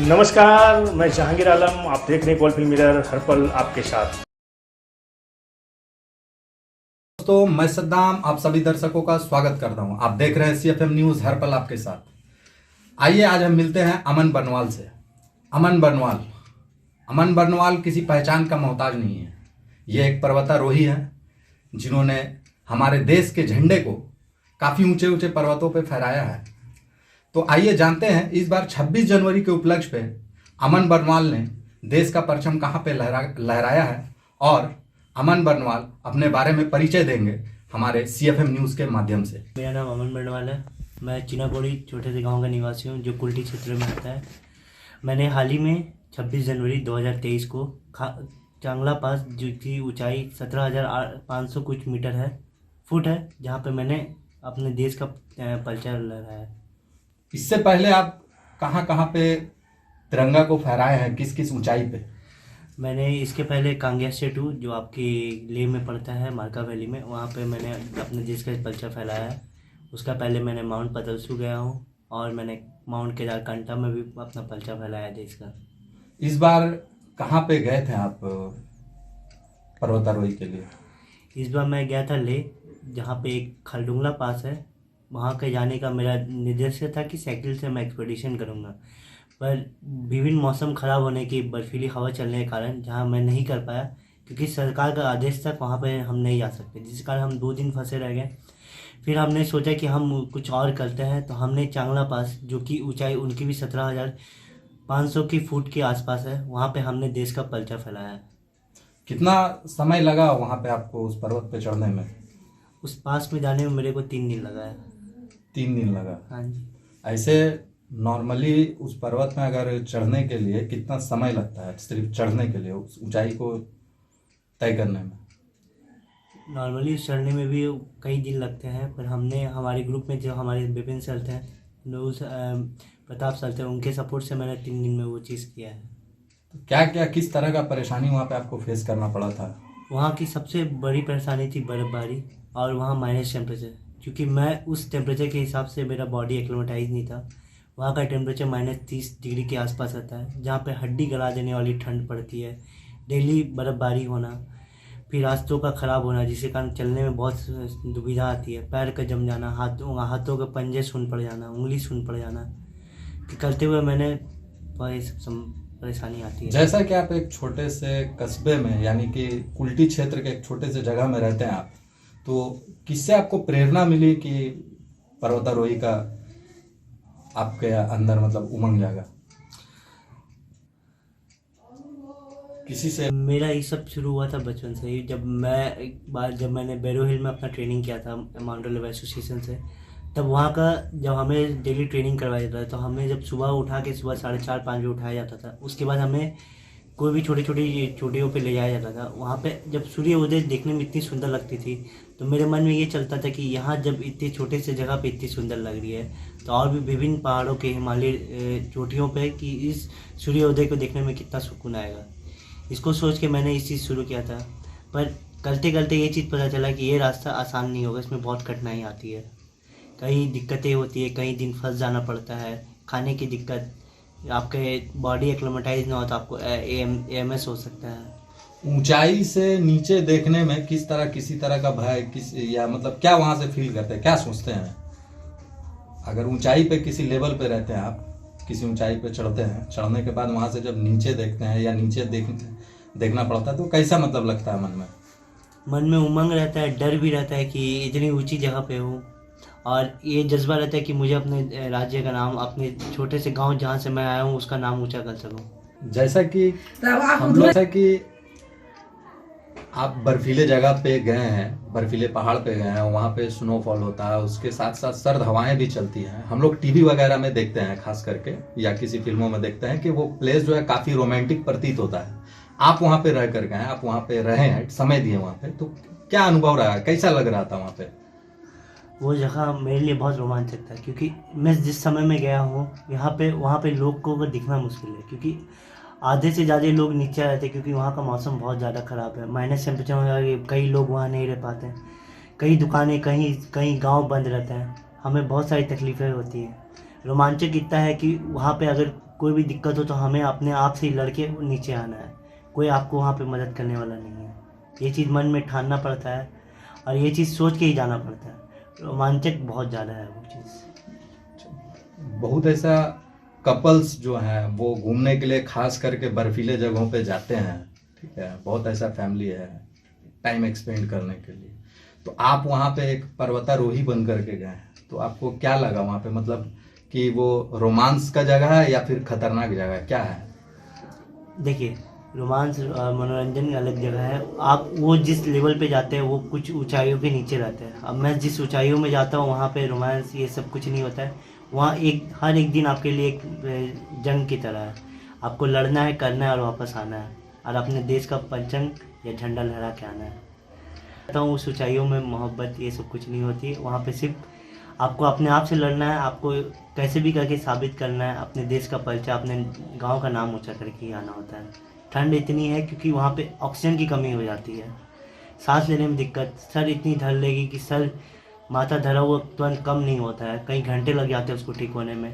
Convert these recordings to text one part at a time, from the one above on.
नमस्कार, मैं जहांगीर आलम। आप देख रहे हैं कोल फिल्म मिरर, हर पल आपके साथ। दोस्तों, मैं सद्दाम आप सभी दर्शकों का स्वागत करता हूं। आप देख रहे हैं CFM न्यूज़, हर पल आपके साथ। आइए आज हम मिलते हैं अमन बर्नवाल से। अमन बर्नवाल किसी पहचान का मोहताज नहीं है। ये एक पर्वतारोही है जिन्होंने हमारे देश के झंडे को काफ़ी ऊंचे ऊंचे पर्वतों पर फहराया है। तो आइए जानते हैं इस बार 26 जनवरी के उपलक्ष्य पे अमन बर्नवाल ने देश का परचम कहाँ पे लहराया है, और अमन बर्नवाल अपने बारे में परिचय देंगे हमारे CFM न्यूज़ के माध्यम से। मेरा नाम अमन बर्नवाल है। मैं चिनाकोड़ी छोटे से गांव का निवासी हूं जो कुल्टी क्षेत्र में आता है। मैंने हाल ही में 26 जनवरी 2023 को चांगला पास, जो की ऊंचाई 17,500 कुछ फुट है, जहां पे मैंने अपने देश का परचम लहराया है। इससे पहले आप कहाँ कहाँ पे तिरंगा को फहराए हैं, किस किस ऊंचाई पे? मैंने इसके पहले कांगेर सेटू, जो आपकी लेह में पड़ता है, मारका वैली में, वहाँ पे मैंने अपने देश का परचम फैलाया है। उसका पहले मैंने माउंट पतलसू गया हूँ, और मैंने माउंट केदारकंठा में भी अपना परचम फैलाया है देश का। इस बार कहाँ पे गए थे आप पर्वतारोही के लिए? इस बार मैं गया था लेह, जहाँ पे एक खरदुंगला पास है। वहाँ के जाने का मेरा निर्देश था कि साइकिल से मैं एक्सपीडिशन करूँगा, पर विभिन्न मौसम ख़राब होने की, बर्फीली हवा चलने के कारण जहाँ मैं नहीं कर पाया, क्योंकि सरकार का आदेश तक वहाँ पर हम नहीं जा सकते, जिस कारण हम 2 दिन फंसे रह गए। फिर हमने सोचा कि हम कुछ और करते हैं, तो हमने चांगला पास, जो कि ऊंचाई उनकी भी 17,500 की फुट के आसपास है, वहाँ पे हमने देश का परचम फैलाया है। कितना समय लगा वहाँ पे आपको उस पर्वत पे चढ़ने में? उस पास में जाने में मेरे को 3 दिन लगा है। 3 दिन लगा? हाँ जी। ऐसे नॉर्मली उस पर्वत में अगर चढ़ने के लिए कितना समय लगता है, सिर्फ चढ़ने के लिए, उस ऊंचाई को तय करने में? नॉर्मली चढ़ने में भी कई दिन लगते हैं, पर हमने हमारे ग्रुप में जो हमारे विपिन सर थे, प्रताप सर थे, उनके सपोर्ट से मैंने 3 दिन में वो चीज़ किया है। तो क्या क्या किस तरह का परेशानी वहाँ पे आपको फेस करना पड़ा था? वहाँ की सबसे बड़ी परेशानी थी बर्फ़बारी, और वहाँ माइनस टेम्परेचर, क्योंकि मैं उस टेम्परेचर के हिसाब से मेरा बॉडी एक्लिमेटाइज नहीं था। वहाँ का टेम्परेचर -30 डिग्री के आसपास रहता है, जहाँ पे हड्डी गला देने वाली ठंड पड़ती है। डेली बर्फ़बारी होना, फिर रास्तों का ख़राब होना, जिसके कारण चलने में बहुत दुविधा आती है। पैर का जम जाना, हाथों के पंजे सुन पड़ जाना, उंगली सुन पड़ जाना, कि करते हुए मैंने परेशानी आती है। जैसा कि आप एक छोटे से कस्बे में, यानी कि कुल्टी क्षेत्र के एक छोटे से जगह में रहते हैं आप, तो किससे आपको प्रेरणा मिली कि पर्वतारोही का आपके अंदर मतलब उमंग जागा? किसी से? मेरा ये सब शुरू हुआ था बचपन से ही। जब मैंने बैरो हिल में अपना ट्रेनिंग किया था माउंटेन लेवल एसोसिएशन से, तब वहाँ का जब हमें डेली ट्रेनिंग करवाया जाता था, तो हमें जब सुबह उठा के सुबह 4:30-5 बजे उठाया जाता था। उसके बाद हमें कोई भी छोटी छोटी चोटियों पे ले जाया जाता था। वहाँ पे जब सूर्य उदय देखने में इतनी सुंदर लगती थी, तो मेरे मन में ये चलता था कि यहाँ जब इतने छोटे से जगह पे इतनी सुंदर लग रही है, तो और भी विभिन्न पहाड़ों के हिमालय चोटियों पे कि इस सूर्योदय को देखने में कितना सुकून आएगा। इसको सोच के मैंने इस चीज़ शुरू किया था। पर करते करते ये चीज़ पता चला कि ये रास्ता आसान नहीं होगा, इसमें बहुत कठिनाई आती है, कई दिक्कतें होती है, कई दिन फंस जाना पड़ता है, खाने की दिक्कत, आपके बॉडी एक्लिमेटाइज ना हो तो आपको AMS हो सकता है। ऊंचाई से नीचे देखने में किसी तरह का भय, या मतलब क्या वहां से फील करते हैं, क्या सोचते हैं? अगर ऊंचाई पे किसी लेवल पे रहते हैं आप, किसी ऊंचाई पे चढ़ते हैं, चढ़ने के बाद वहां से जब नीचे देखते हैं या नीचे देखना पड़ता है, तो कैसा मतलब लगता है मन में उमंग रहता है, डर भी रहता है कि इतनी ऊंची जगह पे हूँ, और ये जज्बा रहता है कि मुझे अपने राज्य का नाम, अपने छोटे से गांव जहाँ से मैं आया हूँ, उसका नाम ऊंचा कर सकूँ। जैसा कि आप बर्फीले जगह पे गए हैं, बर्फीले पहाड़ पे गए हैं, वहाँ पे स्नोफॉल होता है, उसके साथ साथ सर्द हवाएं भी चलती हैं। हम लोग टीवी वगैरह में देखते हैं, खास करके, या किसी फिल्मों में देखते हैं कि वो प्लेस जो है काफ़ी रोमांटिक प्रतीत होता है। आप वहाँ पे रह कर गए, आप वहाँ पे रहे हैं, समय दिए वहाँ पे, तो क्या अनुभव रहा, कैसा लग रहा था वहाँ पे? वो जगह मेरे लिए बहुत रोमांचक था, क्योंकि मैं जिस समय में गया हूँ वहाँ पे लोग को दिखना मुश्किल है, क्योंकि आधे से ज़्यादा लोग नीचे रहते हैं, क्योंकि वहाँ का मौसम बहुत ज़्यादा ख़राब है। माइनस टेम्परेचर में कई लोग वहाँ नहीं रह पाते हैं, कई दुकानें, कहीं गांव बंद रहता है, हमें बहुत सारी तकलीफ़ें होती हैं। रोमांचक इतना है कि वहाँ पे अगर कोई भी दिक्कत हो तो हमें अपने आप से ही लड़के नीचे आना है, कोई आपको वहाँ पे मदद करने वाला नहीं है। ये चीज़ मन में ठानना पड़ता है और ये चीज़ सोच के ही जाना पड़ता है। रोमांचक बहुत ज़्यादा है वो चीज़। बहुत ऐसा कपल्स जो हैं वो घूमने के लिए खास करके बर्फीले जगहों पे जाते हैं, ठीक है, बहुत ऐसा फैमिली है टाइम एक्सपेंड करने के लिए। तो आप वहाँ पे एक पर्वतारोही बन करके गए हैं, तो आपको क्या लगा वहाँ पे, मतलब कि वो रोमांस का जगह है या फिर खतरनाक जगह है, क्या है? देखिए, रोमांस और मनोरंजन अलग जगह है। आप वो जिस लेवल पे जाते हैं वो कुछ ऊंचाइयों के नीचे रहते हैं। अब मैं जिस ऊंचाइयों में जाता हूँ वहाँ पे रोमांस ये सब कुछ नहीं होता है। वहाँ हर एक दिन आपके लिए एक जंग की तरह है। आपको लड़ना है, करना है और वापस आना है और अपने देश का परचम या झंडा लहरा के आना है। कहता हूँ उस ऊंचाइयों में मोहब्बत ये सब कुछ नहीं होती। वहाँ पे सिर्फ आपको अपने आप से लड़ना है, आपको कैसे भी करके साबित करना है, अपने देश का परिचय, अपने गांव का नाम ऊंचा करके ही आना होता है। ठंड इतनी है क्योंकि वहाँ पे ऑक्सीजन की कमी हो जाती है, सांस लेने में दिक्कत, सर इतनी धर लेगी कि सर माथा धरा हुआ तुरंत कम नहीं होता है, कई घंटे लग जाते हैं उसको ठीक होने में।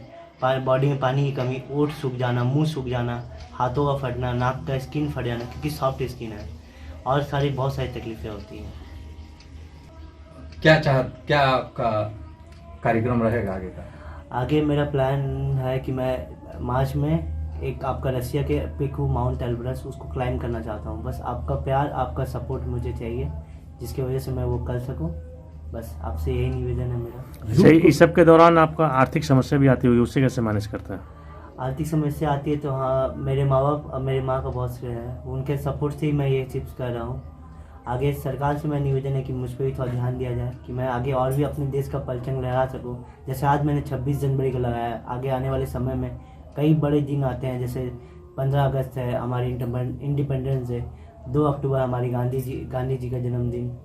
बॉडी में पानी की कमी, ओठ सूख जाना, मुंह सूख जाना, हाथों का फटना, नाक का स्किन फट जाना क्योंकि सॉफ्ट स्किन है, और बहुत सारी तकलीफें होती हैं। क्या आपका कार्यक्रम रहेगा आगे का? आगे मेरा प्लान है कि मैं मार्च में एक आपका रसिया के पिक माउंट एल्ब्रस उसको क्लाइंब करना चाहता हूँ। बस आपका प्यार, आपका सपोर्ट मुझे चाहिए जिसकी वजह से मैं वो कर सकूँ। बस आपसे यही निवेदन है मेरा। सही, इस सब के दौरान आपका आर्थिक समस्या भी आती होगी, उससे कैसे मैनेज करता है? आर्थिक समस्या आती है तो हाँ, मेरे माँ बाप और मेरे माँ का बहुत श्रेय है, उनके सपोर्ट से ही मैं ये चिप्स कर रहा हूँ। आगे सरकार से मैं निवेदन है कि मुझ पर भी थोड़ा ध्यान दिया जाए कि मैं आगे और भी अपने देश का परचम लहरा सकूं। जैसे आज मैंने 26 जनवरी को लगाया है, आगे आने वाले समय में कई बड़े दिन आते हैं, जैसे 15 अगस्त है हमारी इंडिपेंडेंस डे, 2 अक्टूबर हमारी गांधी जी का जन्मदिन।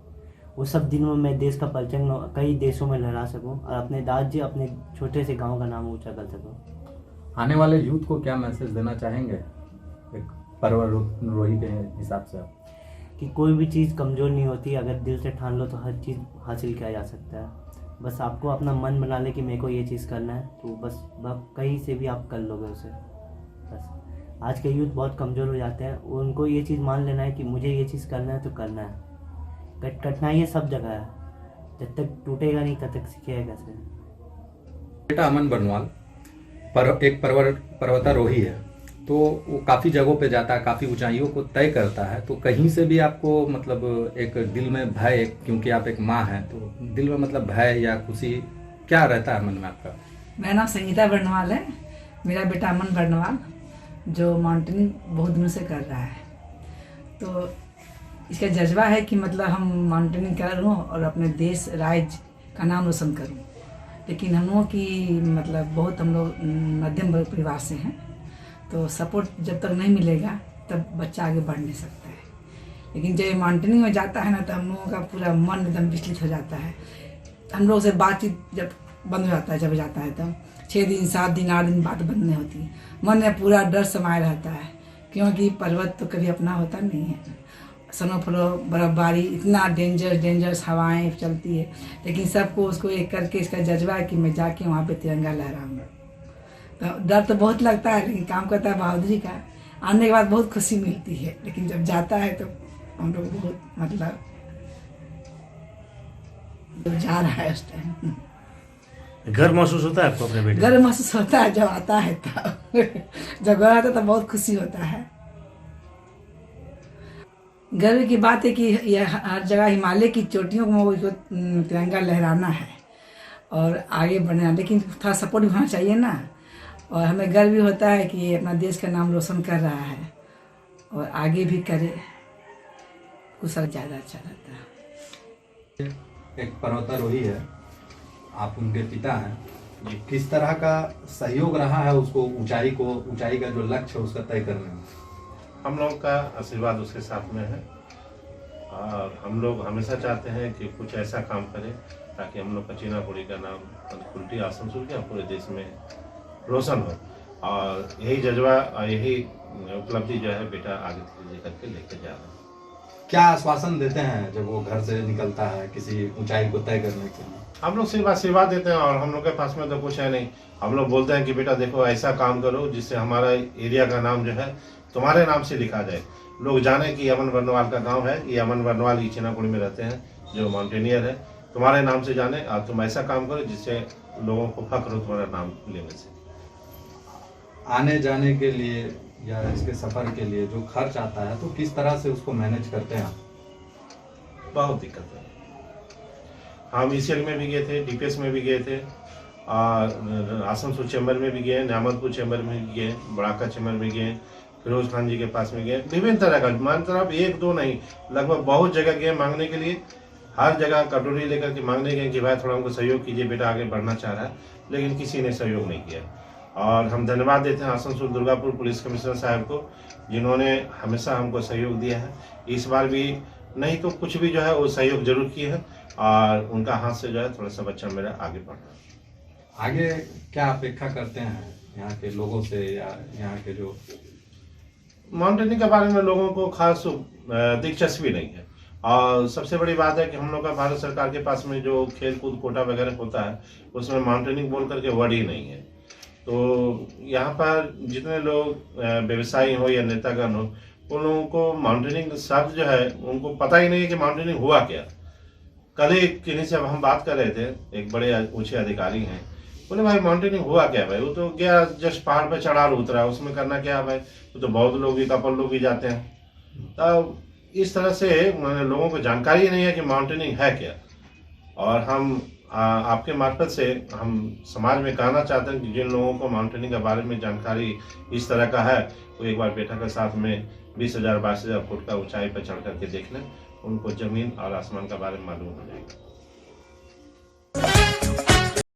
वो सब दिनों में मैं देश का परचम कई देशों में लहरा सकूं और अपने राज्य, अपने छोटे से गाँव का नाम ऊँचा कर सकूँ। आने वाले यूथ को क्या मैसेज देना चाहेंगे एक पर्वतारोही के हिसाब से? कि कोई भी चीज़ कमज़ोर नहीं होती, अगर दिल से ठान लो तो हर चीज़ हासिल किया जा सकता है। बस आपको अपना मन बना ले कि मेरे को ये चीज़ करना है, तो बस कहीं से भी आप कर लोगे उसे। बस आज के यूथ बहुत कमज़ोर हो जाते हैं, उनको ये चीज़ मान लेना है कि मुझे ये चीज़ करना है तो करना है। कठिनाई सब जगह है, जब तक टूटेगा नहीं तब तक सीखेगा कैसे। बेटा अमन बर्नवाल एक पर्वतारोही है, तो वो काफ़ी जगहों पे जाता है, काफ़ी ऊंचाइयों को तय करता है, तो कहीं से भी आपको मतलब एक दिल में भय, क्योंकि आप एक माँ हैं, तो दिल में मतलब भय या खुशी क्या रहता है मन में आपका? मेरा नाम संगीता बर्नवाल है, मेरा बेटा अमन बर्नवाल जो माउंटेनिंग बहुत दिनों से कर रहा है। तो इसका जज्बा है कि मतलब हम माउंटेनिंग करूँ और अपने देश राज्य का नाम रोशन करूँ। लेकिन हम लोगों की मतलब बहुत, हम लोग मध्यम वर्ग परिवार से हैं, तो सपोर्ट जब तक नहीं मिलेगा तब बच्चा आगे बढ़ नहीं सकता है। लेकिन जब माउंटेनिंग में जाता है ना, तो हम लोगों का पूरा मन एकदम विचलित हो जाता है। हम लोग से बातचीत जब बंद हो जाता है, जब जाता है तब 6 दिन 7 दिन 8 दिन बात बंद नहीं होती, मन में पूरा डर समाये रहता है, क्योंकि पर्वत तो कभी अपना होता नहीं है। स्नोफॉल, बर्फबारी, इतना डेंजरस हवाएं चलती है, लेकिन सबको उसको एक करके इसका जज्बा है कि मैं जाके वहाँ पे तिरंगा लहराऊंगा। तो डर तो बहुत लगता है, लेकिन काम करता है बहादुरी का। आने के बाद बहुत खुशी मिलती है, लेकिन जब जाता है तो हम लोग बहुत मतलब जा रहा है उस टाइम गर्व महसूस होता है आपको अपने बेटे? गर्व महसूस होता है जब आता है, तब जब घर आता है तो बहुत खुशी होता है। गर्व की बात है कि यह हर जगह हिमालय की चोटियों को तिरंगा लहराना है और आगे बढ़ना, लेकिन थोड़ा सपोर्ट भी होना चाहिए ना। और हमें गर्व भी होता है कि ये अपना देश का नाम रोशन कर रहा है और आगे भी करे, कुशल ज़्यादा अच्छा रहता है। एक पर्वतारोही है, आप उनके पिता हैं, किस तरह का सहयोग रहा है उसको ऊंचाई का जो लक्ष्य है उसका तय करने में? हम लोग का आशीर्वाद उसके साथ में है और हम लोग हमेशा चाहते हैं कि कुछ ऐसा काम करें ताकि हम लोग का चीनापुरी का नाम कुल्टी आसनसोल के पूरे देश में रोशन हो। और यही जज्बा और यही उपलब्धि जो है बेटा आगे धीरे करके लेके जा रहा है। क्या आश्वासन देते हैं जब वो घर से निकलता है किसी ऊंचाई को तय करने के लिए? हम लोग सेवा देते हैं, और हम लोग के पास में तो कुछ है नहीं। हम लोग बोलते हैं कि बेटा देखो ऐसा काम करो जिससे हमारा एरिया का नाम जो है तुम्हारे नाम से लिखा जाए, लोग जाने कि अमन बर्नवाल का गांव है, ये अमन बर्नवाल ही चीनाकुड़ी में रहते हैं जो माउंटेनियर है, तुम्हारे नाम से जाने, और तुम ऐसा काम करो जिससे लोगों को फख्र हो तुम्हारा नाम लेने से। आने जाने के लिए या इसके सफर के लिए जो खर्च आता है तो किस तरह से उसको मैनेज करते हैं आप? बहुत दिक्कत है। हम ईसीएल में भी गए थे, डीपीएस में भी गए थे, और आसनसोल चैम्बर में भी गए, न्यामतपुर चैम्बर में भी गए, बड़ाका चैम्बर में गए, फिरोज खान जी के पास में गए, विभिन्न तरह का, मानकर आप एक दो नहीं, लगभग बहुत जगह गए मांगने के लिए। हर जगह कटोरी लेकर के मांगने गए कि भाई थोड़ा हमको सहयोग कीजिए, बेटा आगे बढ़ना चाह रहा है, लेकिन किसी ने सहयोग नहीं किया। और हम धन्यवाद देते हैं आसनसोल दुर्गापुर पुलिस कमिश्नर साहब को, जिन्होंने हमेशा हमको सहयोग दिया है। इस बार भी नहीं तो कुछ भी जो है वो सहयोग जरूर किए हैं, और उनका हाथ से जो है थोड़ा सा बच्चा मेरा आगे बढ़ रहा है। आगे क्या अपेक्षा करते हैं यहाँ के लोगों से या यहाँ के जो माउंटेनिंग के बारे में लोगों को खास दिलचस्पी नहीं है, और सबसे बड़ी बात है कि हम लोग का भारत सरकार के पास में जो खेल कूद कोटा वगैरह होता है उसमें माउंटेनिंग बोल करके वर्ड ही नहीं है। तो यहाँ पर जितने लोग व्यवसायी हो या नेतागण हो, उन लोगों को माउंटेनिंग शब्द जो है उनको पता ही नहीं है कि माउंटेनिंग हुआ क्या। कल ही किन्हीं से हम बात कर रहे थे, एक बड़े ऊंचे अधिकारी हैं, बोले भाई माउंटेनिंग हुआ क्या भाई, वो तो गया जस्ट पहाड़ पे चढ़ा उतरा, उसमें करना क्या भाई, वो तो बहुत लोग भी कपल लोग भी जाते हैं। तब इस तरह से मैंने लोगों को जानकारी नहीं है कि माउंटेनिंग है क्या। और हम आपके मार्फत से हम समाज में कहना चाहते हैं कि जिन लोगों को माउंटेनिंग के बारे में जानकारी इस तरह का है, वो एक बार बेटा के साथ में 20,000 22,000 फुट का ऊंचाई पर चढ़ करके देख लें, उनको जमीन और आसमान के बारे में मालूम हो जाएगा।